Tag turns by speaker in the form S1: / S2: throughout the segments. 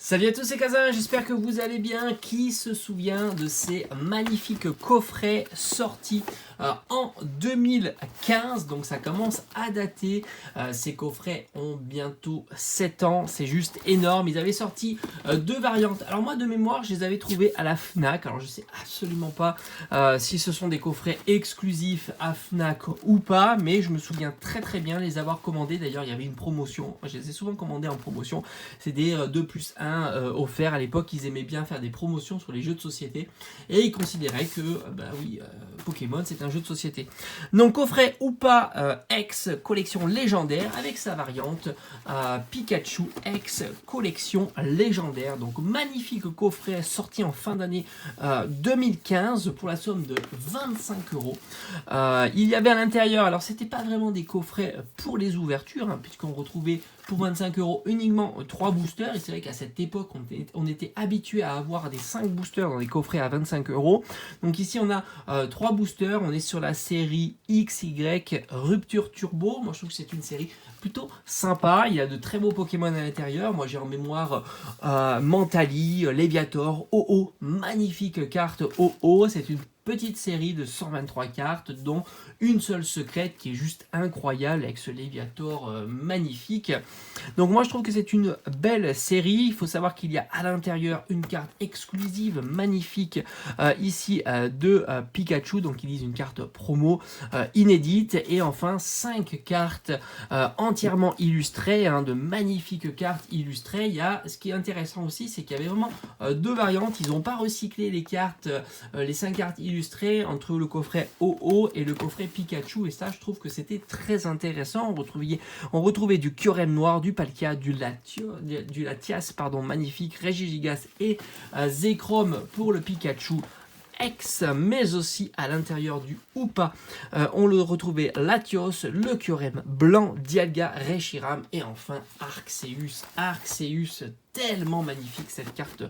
S1: Salut à tous, c'est Kazan, j'espère que vous allez bien. Qui se souvient de ces magnifiques coffrets sortis en 2015? Donc ça commence à dater. Ces coffrets ont bientôt 7 ans, c'est juste énorme. Ils avaient sorti deux variantes. Alors moi de mémoire, je les avais trouvés à la Fnac. Alors je sais absolument pas si ce sont des coffrets exclusifs à Fnac ou pas, mais je me souviens très bien les avoir commandés. D'ailleurs, il y avait une promotion. Je les ai souvent commandés en promotion. C'est des 2+1 offerts. À l'époque, ils aimaient bien faire des promotions sur les jeux de société et ils considéraient que Pokémon c'est un jeu de société. Donc coffret ou pas X collection légendaire avec sa variante Pikachu X collection légendaire. Donc magnifique coffret sorti en fin d'année 2015 pour la somme de 25 €. Il y avait à l'intérieur, alors c'était pas vraiment des coffrets pour les ouvertures puisqu'on retrouvait pour 25 € uniquement 3 boosters. Et c'est vrai qu'à cette époque, on était habitué à avoir des 5 boosters dans des coffrets à 25 €. Donc ici, on a 3 boosters. On est sur la série XY Rupture Turbo. Moi, je trouve que c'est une série plutôt sympa. Il y a de très beaux Pokémon à l'intérieur. Moi, j'ai en mémoire Mentali, Léviator, OO. Magnifique carte OO. C'est une petite série de 123 cartes, dont une seule secrète qui est juste incroyable avec ce Léviator magnifique. Donc moi je trouve que c'est une belle série. Il faut savoir qu'il y a à l'intérieur une carte exclusive magnifique ici de Pikachu. Donc ils disent une carte promo inédite. Et enfin 5 cartes entièrement illustrées, de magnifiques cartes illustrées. Il y a, ce qui est intéressant aussi, c'est qu'il y avait vraiment deux variantes. Ils n'ont pas recyclé les cartes, les 5 cartes illustrées entre le coffret OO et le coffret Pikachu, et ça je trouve que c'était très intéressant. On retrouvait du Kyurem noir, du Palkia, du Latias, magnifique, Regigigas et Zekrom pour le Pikachu X, mais aussi à l'intérieur du Hoopa, on le retrouvait Latios, le Kyurem blanc, Dialga, Reshiram et enfin Arceus. Arceus, tellement magnifique cette carte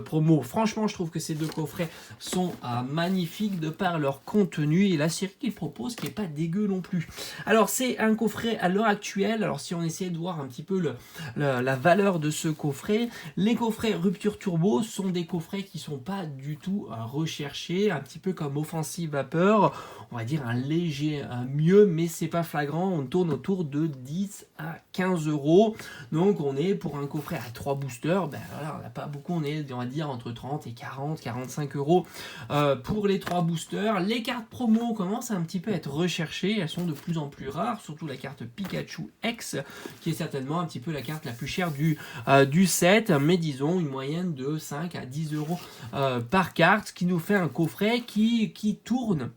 S1: promo. Franchement, je trouve que ces deux coffrets sont magnifiques de par leur contenu et la série qu'ils proposent qui est pas dégueu non plus. Alors c'est un coffret à l'heure actuelle. Alors si on essaie de voir un petit peu la valeur de ce coffret, les coffrets Rupture Turbo sont des coffrets qui sont pas du tout recherchés, un petit peu comme Offensive Vapeur, on va dire un léger mieux, mais c'est pas flagrant. On tourne autour de 10 à 15 €. Donc on est pour un coffret à 3 boosters, voilà, on n'a pas beaucoup, on est, on va dire, entre 30 et 40, 45 € pour les 3 boosters. Les cartes promo commencent un petit peu à être recherchées, elles sont de plus en plus rares, surtout la carte Pikachu X, qui est certainement un petit peu la carte la plus chère du set, mais disons une moyenne de 5 à 10 € par carte, ce qui nous fait un coffret qui tourne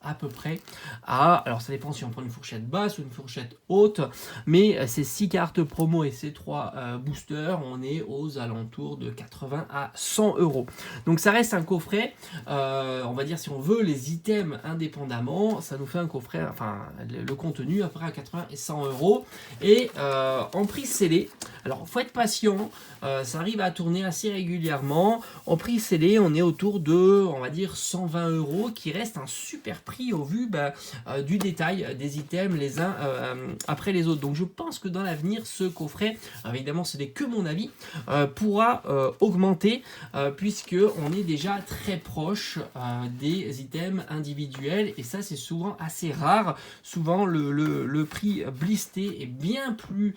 S1: à peu près à, alors ça dépend si on prend une fourchette basse ou une fourchette haute, mais ces 6 cartes promo et ces 3 boosters, on est aux alentours de 80 à 100 €. Donc ça reste un coffret, on va dire, si on veut les items indépendamment, ça nous fait un coffret, enfin le contenu à peu près à 80 et 100 €. Et en prix scellé, alors faut être patient, ça arrive à tourner assez régulièrement. En prix scellé, on est autour de, on va dire, 120 €, qui reste un super prix au vu du détail des items les uns après les autres. Donc je pense que dans l'avenir, ce coffret, évidemment ce n'est que mon avis, pourra augmenter puisque on est déjà très proche des items individuels, et ça c'est souvent assez rare. Souvent le prix blisté est bien plus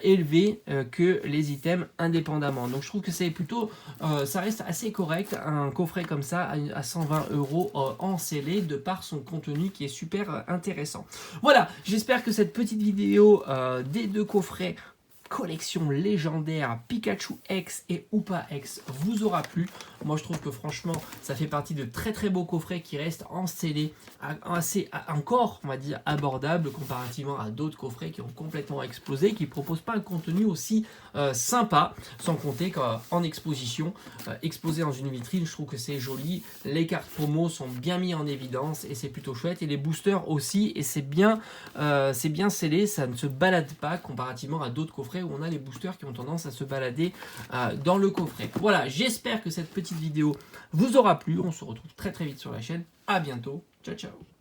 S1: élevé que les items indépendamment. Donc je trouve que c'est plutôt, ça reste assez correct, un coffret comme ça à 120 € en scellé, de par son contenu qui est super intéressant. Voilà, j'espère que cette petite vidéo des deux coffrets collection légendaire Pikachu X et Hoopa X vous aura plu. Moi je trouve que franchement ça fait partie de très beaux coffrets qui restent en scellé, assez encore, on va dire, abordable comparativement à d'autres coffrets qui ont complètement explosé, qui ne proposent pas un contenu aussi sympa, sans compter qu'en exposition, exposé dans une vitrine, je trouve que c'est joli. Les cartes promo sont bien mis en évidence et c'est plutôt chouette, et les boosters aussi, et c'est bien scellé, ça ne se balade pas comparativement à d'autres coffrets où on a les boosters qui ont tendance à se balader dans le coffret. Voilà, j'espère que cette petite vidéo vous aura plu. On se retrouve très vite sur la chaîne. À bientôt. Ciao ciao.